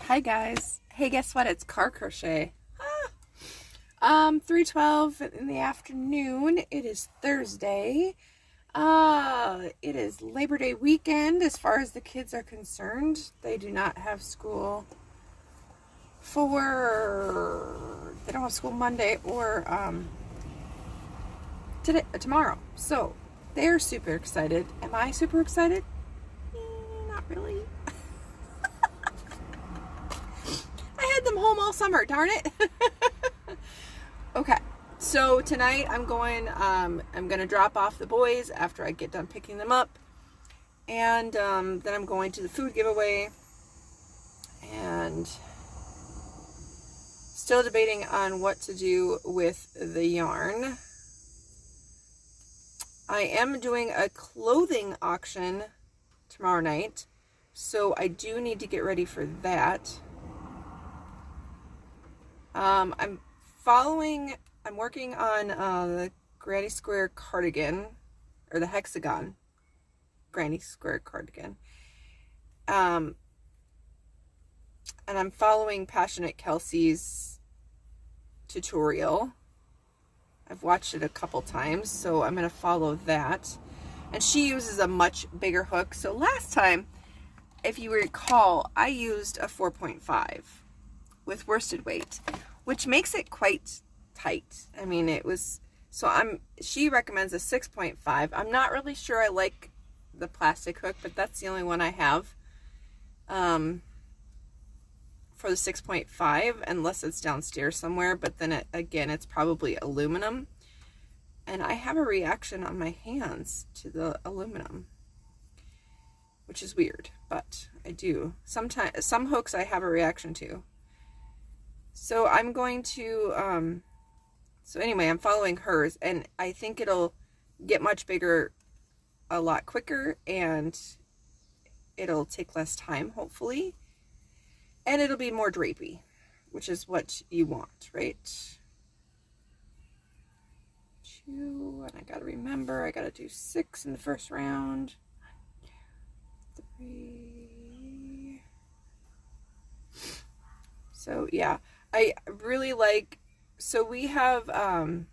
Hi guys. Hey, guess what? It's car crochet. 3:12 in the afternoon. It is Thursday. It is Labor Day weekend as far as the kids are concerned. They do not have school they don't have school Monday or tomorrow. So they're super excited. Am I super excited? Not really. I had them home all summer, darn it. Okay, so tonight I'm gonna drop off the boys after I get done picking them up, and then I'm going to the food giveaway, and still debating on what to do with the yarn. I am doing a clothing auction tomorrow night, so I do need to get ready for that. I'm working on the Granny Square cardigan, or the hexagon Granny Square cardigan. And I'm following Passionate Kelsey's tutorial. I've watched it a couple times, so I'm going to follow that. And she uses a much bigger hook. So last time, if you recall, I used a 4.5 with worsted weight, which makes it quite tight. I mean, she recommends a 6.5. I'm not really sure I like the plastic hook, but that's the only one I have for the 6.5, unless it's downstairs somewhere, but then it's probably aluminum. And I have a reaction on my hands to the aluminum, which is weird, but I do. Sometimes, some hooks I have a reaction to. So I'm going to, so anyway, I'm following hers, and I think it'll get much bigger a lot quicker, and it'll take less time, hopefully, and it'll be more drapey, which is what you want, right? 2, and I gotta remember, I gotta do 6 in the first round. 1, 2, 3. So yeah, I really like, so we have the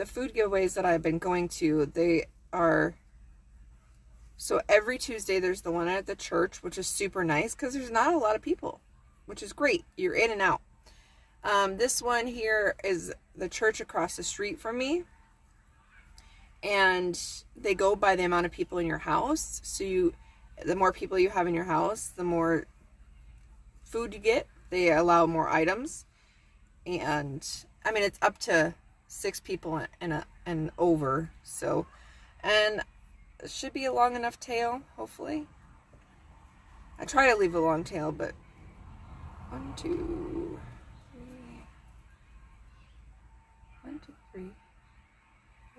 food giveaways that I've been going to. So every Tuesday there's the one at the church, which is super nice because there's not a lot of people, which is great. You're in and out. This one here is the church across the street from me, and they go by the amount of people in your house. So the more people you have in your house, the more food you get. They allow more items, and I mean, it's up to 6 people and over. So, and it should be a long enough tail, hopefully. I try to leave a long tail, but 1, 2, 3, 1, 2, 3,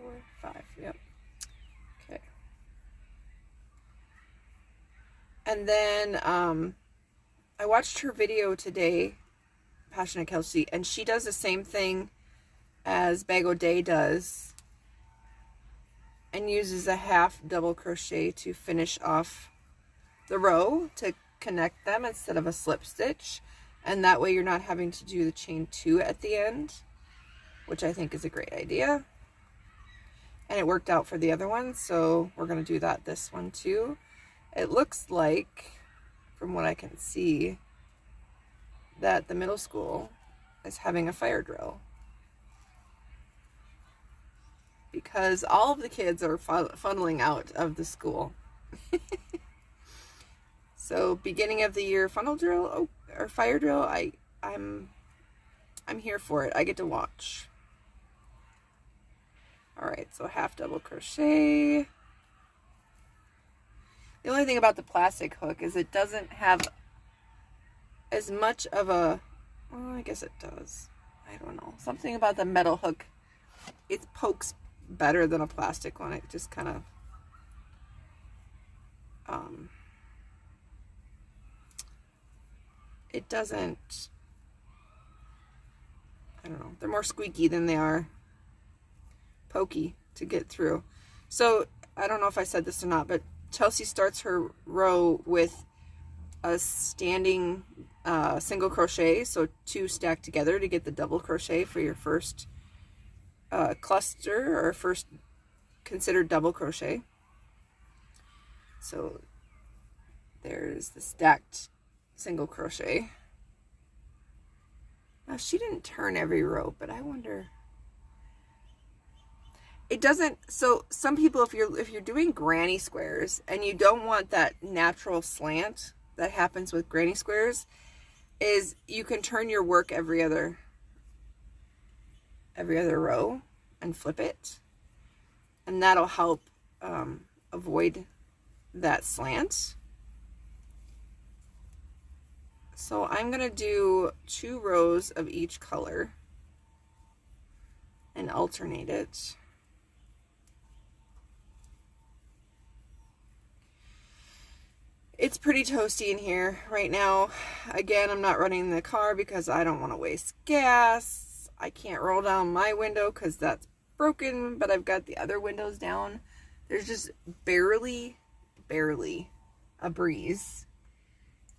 4, 5. Yep. Okay. And then I watched her video today, Passionate Kelsey, and she does the same thing as Bag O' Day does, and uses a half double crochet to finish off the row to connect them instead of a slip stitch, and that way you're not having to do the chain 2 at the end, which I think is a great idea. And it worked out for the other one, so we're going to do that this one too. It looks like, from what I can see, that the middle school is having a fire drill, because all of the kids are funneling out of the school. So beginning of the year funnel drill, or fire drill, I'm here for it. I get to watch. All right, so half double crochet. The only thing about the plastic hook is it doesn't have as much of a, well, I guess it does. I don't know. Something about the metal hook, it pokes better than a plastic one. It just kind of, it doesn't, I don't know. They're more squeaky than they are pokey to get through. So I don't know if I said this or not, but Chelsea starts her row with a standing single crochet, so 2 stacked together to get the double crochet for your first cluster, or first considered double crochet. So there's the stacked single crochet. Now she didn't turn every row, but I wonder, it doesn't. So some people, if you're doing granny squares and you don't want that natural slant that happens with granny squares, is you can turn your work every other row and flip it, and that'll help avoid that slant. So I'm gonna do 2 rows of each color and alternate it. It's pretty toasty in here right now. Again, I'm not running the car because I don't want to waste gas. I can't roll down my window because that's broken, but I've got the other windows down. There's just barely a breeze.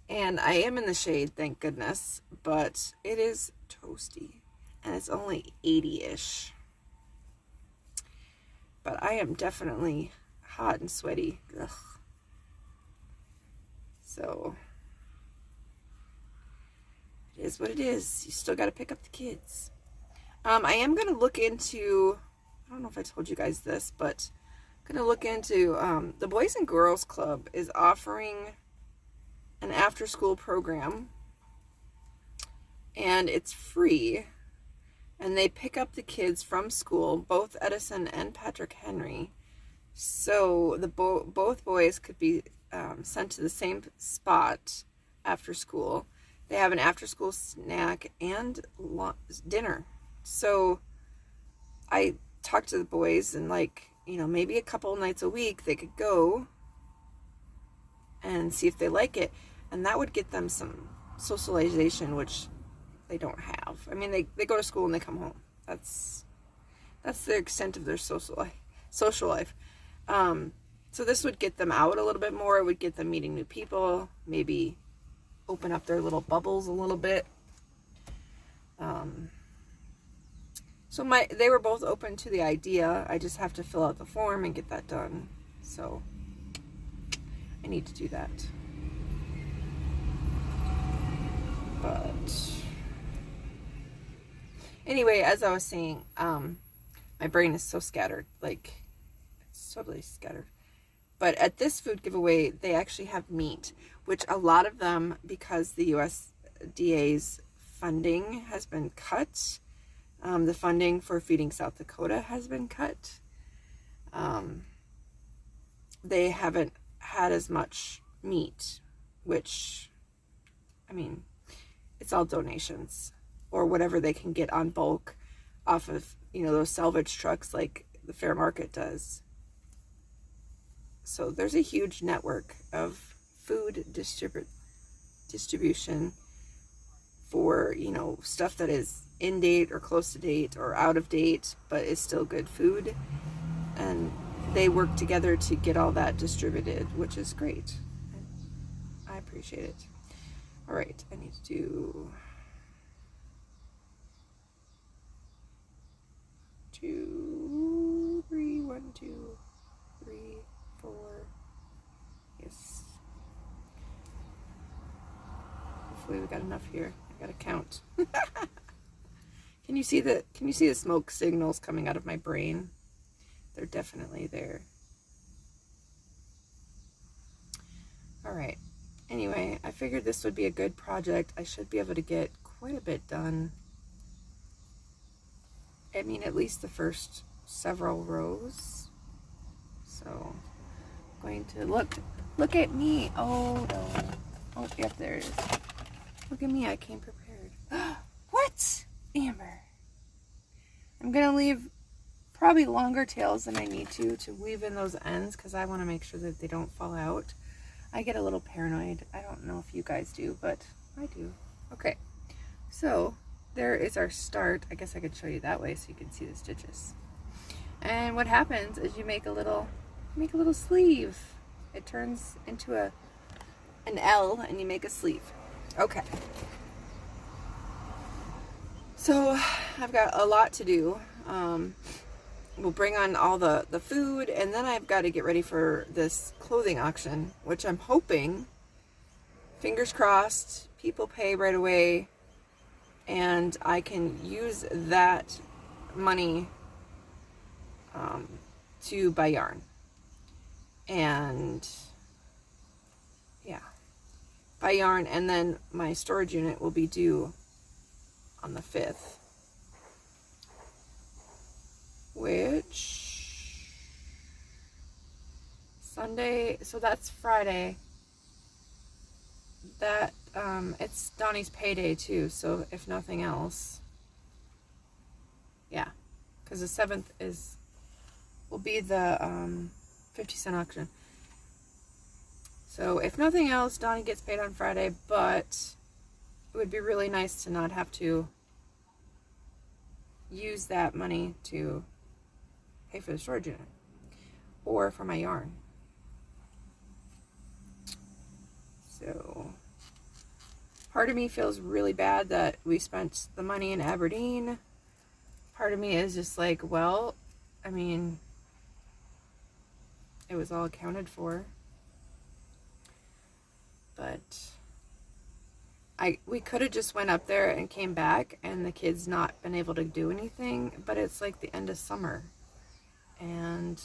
And I am in the shade, thank goodness, but it is toasty. And it's only 80-ish. But I am definitely hot and sweaty. Ugh. So, it is what it is. You still got to pick up the kids. I am going to look into, I don't know if I told you guys this, but I'm going to look into, the Boys and Girls Club is offering an after-school program, and it's free, and they pick up the kids from school, both Edison and Patrick Henry, so the both boys could be sent to the same spot after school. They have an after-school snack and dinner. So I talked to the boys, and maybe a couple nights a week they could go and see if they like it, and that would get them some socialization, which they don't have. I mean, they go to school and they come home. That's the extent of their social life. So this would get them out a little bit more. It would get them meeting new people, maybe open up their little bubbles a little bit. So they were both open to the idea. I just have to fill out the form and get that done. So I need to do that. But anyway, as I was saying, my brain is so scattered, it's totally scattered. But at this food giveaway, they actually have meat, which a lot of them, because the USDA's funding has been cut, the funding for Feeding South Dakota has been cut. They haven't had as much meat, which, I mean, it's all donations or whatever they can get on bulk off of, those salvage trucks like the fair market does. So there's a huge network of food distribution for, stuff that is in date or close to date or out of date, but is still good food. And they work together to get all that distributed, which is great. I appreciate it. All right, I need to do 2, 3, 1, 2, 3, 4. Yes. Hopefully we got enough here. I gotta count. Can you see the smoke signals coming out of my brain? They're definitely there. All right. Anyway, I figured this would be a good project. I should be able to get quite a bit done. I mean, at least the first several rows. So, I'm going to look at me. Oh, no. Oh, yep, there it is. Look at me, I came prepared. What? Amber. I'm going to leave probably longer tails than I need to weave in those ends because I want to make sure that they don't fall out. I get a little paranoid. I don't know if you guys do, but I do. Okay, so there is our start. I guess I could show you that way so you can see the stitches. And what happens is you make a little sleeve. It turns into an L and you make a sleeve. Okay. So I've got a lot to do. We'll bring on all the food, and then I've got to get ready for this clothing auction, which I'm hoping, fingers crossed, people pay right away, and I can use that money to buy yarn. And yeah, buy yarn, and then my storage unit will be due on the 5th, which Sunday, so that's Friday. That it's Donnie's payday too, so if nothing else, yeah, because the 7th will be the 50-cent auction. So if nothing else, Donnie gets paid on Friday, but it would be really nice to not have to use that money to pay for the storage unit or for my yarn. So part of me feels really bad that we spent the money in Aberdeen. Part of me is just like, well, I mean, it was all accounted for. But we could have just went up there and came back and the kids not been able to do anything, but it's like the end of summer. And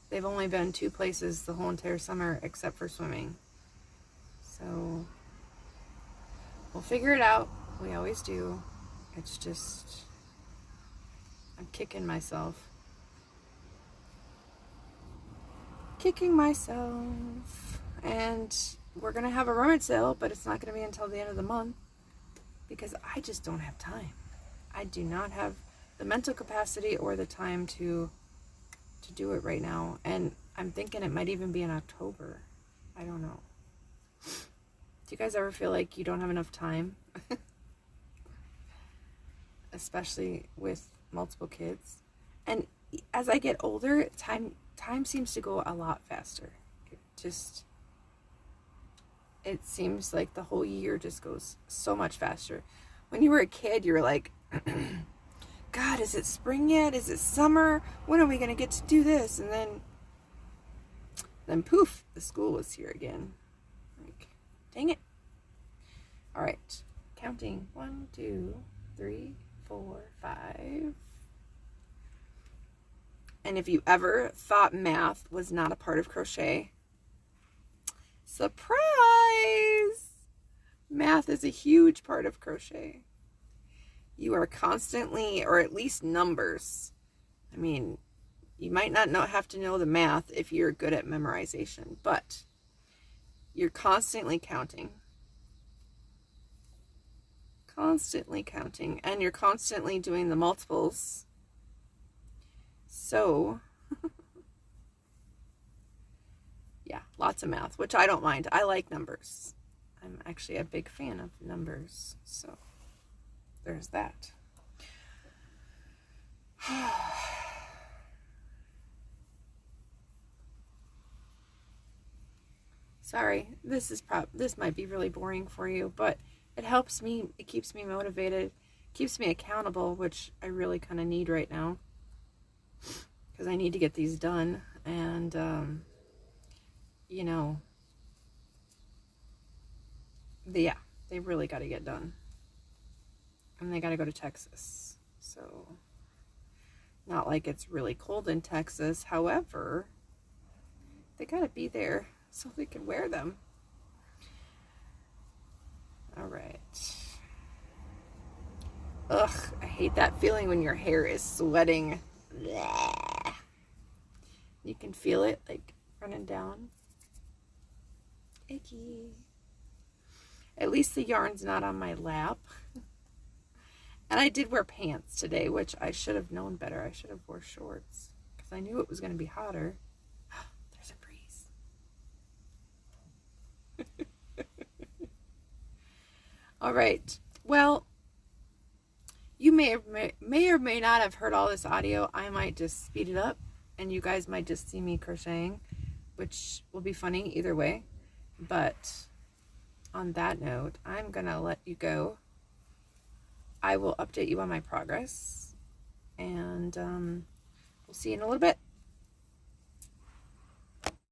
they've only been 2 places the whole entire summer except for swimming. So we'll figure it out. We always do. It's just, I'm kicking myself. And we're going to have a rummage sale, but it's not going to be until the end of the month because I just don't have time. I do not have the mental capacity or the time to do it right now. And I'm thinking it might even be in October. I don't know. Do you guys ever feel like you don't have enough time? Especially with multiple kids. And as I get older, time seems to go a lot faster. It seems like the whole year just goes so much faster. When you were a kid, you were like, God, is it spring yet? Is it summer? When are we going to get to do this? And then poof, the school was here again. Like, dang it. All right. Counting. 1, 2, 3, 4, 5. And if you ever thought math was not a part of crochet, surprise! Math is a huge part of crochet. You are constantly, or at least numbers. I mean, you might not have to know the math if you're good at memorization, but you're constantly counting. And you're constantly doing the multiples. So, yeah, lots of math, which I don't mind. I like numbers. I'm actually a big fan of numbers. So, there's that. Sorry, this might be really boring for you, but it helps me, it keeps me motivated, keeps me accountable, which I really kind of need right now. Because I need to get these done, and, you know, they really got to get done. And they got to go to Texas. So, not like it's really cold in Texas. However, they got to be there so they can wear them. All right. Ugh, I hate that feeling when your hair is sweating. Blech. You can feel it like running down. Icky. At least the yarn's not on my lap. And I did wear pants today, which I should have known better. I should have wore shorts because I knew it was going to be hotter. There's a breeze. All right. Well, you may or may not have heard all this audio. I might just speed it up, and you guys might just see me crocheting, which will be funny either way. But on that note, I'm gonna let you go. I will update you on my progress, and we'll see you in a little bit.